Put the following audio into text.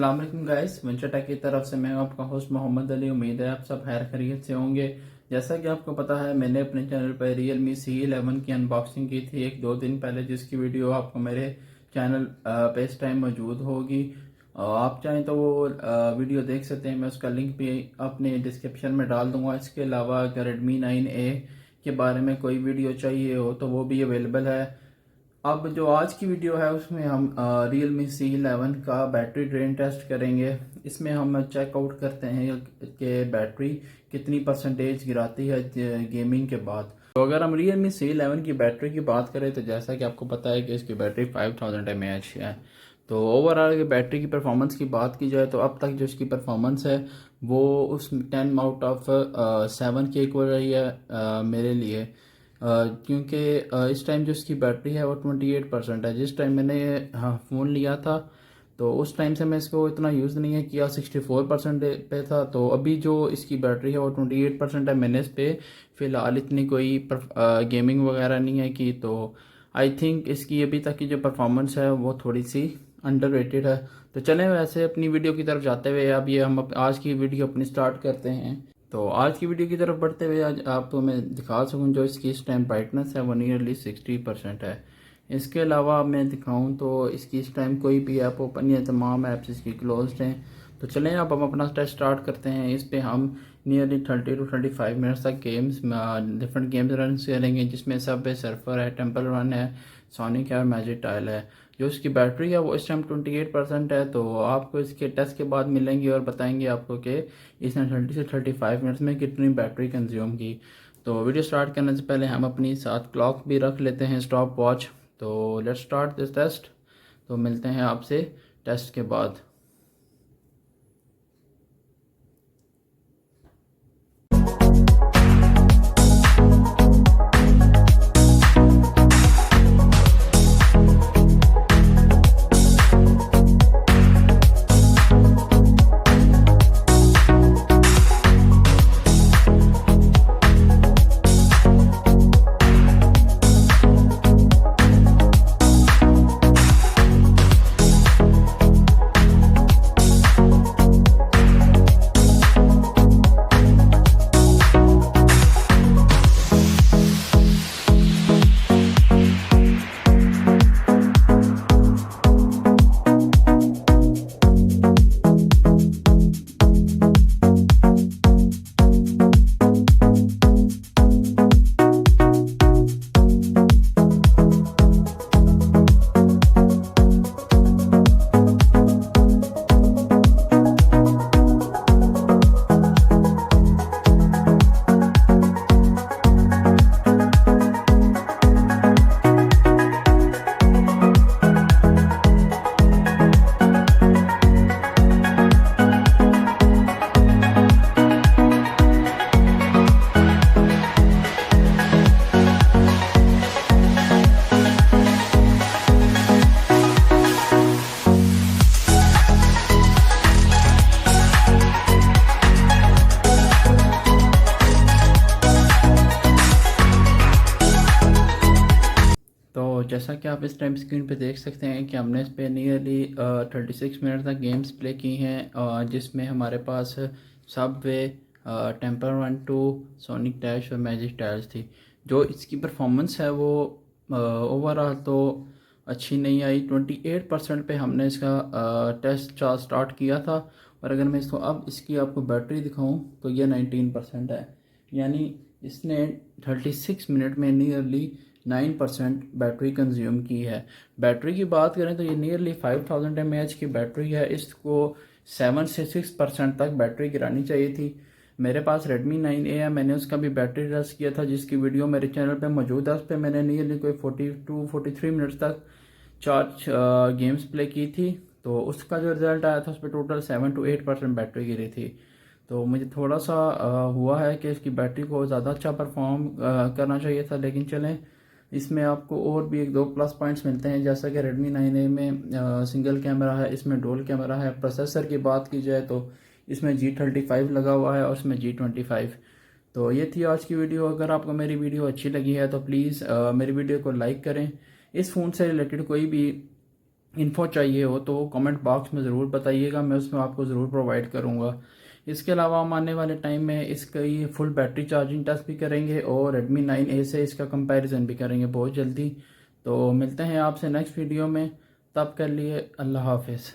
अस्सलाम वालेकुम guys, venture take की तरफ से मैं आपका होस्ट मोहम्मद अली। उम्मीद है आप सब खैर खैरियत से होंगे। जैसा कि आपको पता है, मैंने अपने चैनल पर Realme C11 की अनबॉक्सिंग की थी 1-2 दिन पहले, जिसकी वीडियो आपको मेरे चैनल पे इस टाइम मौजूद होगी। आप चाहें तो वो वीडियो देख सकते हैं। मैं उसका लिंक भी अपने डिस्क्रिप्शन में डाल दूंगा। इसके अलावा अगर Redmi 9A के बारे में कोई वीडियो चाहिए हो तो वो भी अवेलेबल है। अब जो आज की वीडियो है उसमें हम Realme C11 का बैटरी ड्रेन टेस्ट करेंगे। इसमें हम चेकआउट करते हैं कि बैटरी कितनी परसेंटेज गिराती है गेमिंग के बाद। तो अगर हम Realme C11 की बैटरी की बात करें तो जैसा कि आपको पता है कि इसकी बैटरी 5000 mAh है। तो ओवरऑल की बैटरी की परफॉर्मेंस की बात की जाए तो अब तक जो इसकी परफॉर्मेंस है वो उस 10 आउट ऑफ 7 के इक्वल रही है मेरे लिए। क्योंकि इस टाइम जो इसकी बैटरी है वो 28% है। जिस टाइम मैंने फ़ोन लिया था तो उस टाइम से मैं इसको इतना यूज़ नहीं है किया, 64% पे था। तो अभी जो इसकी बैटरी है वो 28% है। मैंने इस पर फ़िलहाल इतनी कोई गेमिंग वगैरह नहीं है की, तो आई थिंक इसकी अभी तक की जो परफॉर्मेंस है वो थोड़ी सी अंडररेटेड है। तो चलें वैसे अपनी वीडियो की तरफ जाते हुए अब ये हम आज की वीडियो अपनी स्टार्ट करते हैं। तो आज की वीडियो की तरफ बढ़ते हुए आज आपको मैं दिखा सकूं जो इसकी इस टाइम ब्राइटनेस है वो नियरली 60% है। इसके अलावा मैं दिखाऊं तो इसकी इस टाइम कोई भी ऐप ओपन नहीं है, तमाम ऐप्स इसकी क्लोज्ड हैं। तो चलें अब हम अपना टेस्ट स्टार्ट करते हैं। इस पे हम नियरली 30 to 35 मिनट्स तक डिफरेंट गेम्स रन करेंगे, जिसमें सब सर्फर है, टेम्पल रन है, सोनिक है और मैजिक टाइल है। जो इसकी बैटरी है वो इस टाइम 28% है। तो आपको इसके टेस्ट के बाद मिलेंगे और बताएंगे आपको कि इसने 30 से 35 मिनट्स में कितनी बैटरी कंज्यूम की। तो वीडियो स्टार्ट करने से पहले हम अपनी साथ क्लॉक भी रख लेते हैं, स्टॉप वॉच। तो लेट्स स्टार्ट दिस टेस्ट। तो मिलते हैं आपसे टेस्ट के बाद। तो जैसा कि आप इस टाइम स्क्रीन पे देख सकते हैं कि हमने इस पे नियरली 36 मिनट तक गेम्स प्ले की हैं, जिसमें हमारे पास Subway, Temple Run 2, Sonic Dash और मैजिक टाइल्स थी। जो इसकी परफॉर्मेंस है वो ओवरऑल तो अच्छी नहीं आई। 28% पे हमने इसका टेस्ट स्टार्ट किया था। और अगर मैं इसको अब इसकी आपको बैटरी दिखाऊं तो ये 19% है। यानी इसने 36 मिनट में नियरली 9% बैटरी कंज्यूम की है। बैटरी की बात करें तो ये नियरली 5000 mAh की बैटरी है। इसको 7 से 6% तक बैटरी गिरानी चाहिए थी। मेरे पास Redmi 9A है, मैंने उसका भी बैटरी टेस्ट किया था जिसकी वीडियो मेरे चैनल पे मौजूद है। उस पर मैंने नियरली कोई 42-43 मिनट्स तक 4 गेम्स प्ले की थी। तो उसका जो रिज़ल्ट आया था उस पर टोटल 7 to 8% बैटरी गिरी थी। तो मुझे थोड़ा सा हुआ है कि इसकी बैटरी को ज़्यादा अच्छा परफॉर्म करना चाहिए था। लेकिन चलें, इसमें आपको और भी 1-2 प्लस पॉइंट्स मिलते हैं, जैसा कि Redmi 9A में सिंगल कैमरा है, इसमें डुअल कैमरा है। प्रोसेसर की बात की जाए तो इसमें G35 लगा हुआ है और इसमें G25। तो ये थी आज की वीडियो। अगर आपको मेरी वीडियो अच्छी लगी है तो प्लीज़ मेरी वीडियो को लाइक करें। इस फ़ोन से रिलेटेड कोई भी इन्फो चाहिए हो तो कमेंट बॉक्स में ज़रूर बताइएगा, मैं उसमें आपको ज़रूर प्रोवाइड करूँगा। इसके अलावा हम आने वाले टाइम में इसकी फुल बैटरी चार्जिंग टेस्ट भी करेंगे और Redmi 9A से इसका कंपैरिजन भी करेंगे बहुत जल्दी। तो मिलते हैं आपसे नेक्स्ट वीडियो में, तब कर लिए अल्लाह हाफिज़।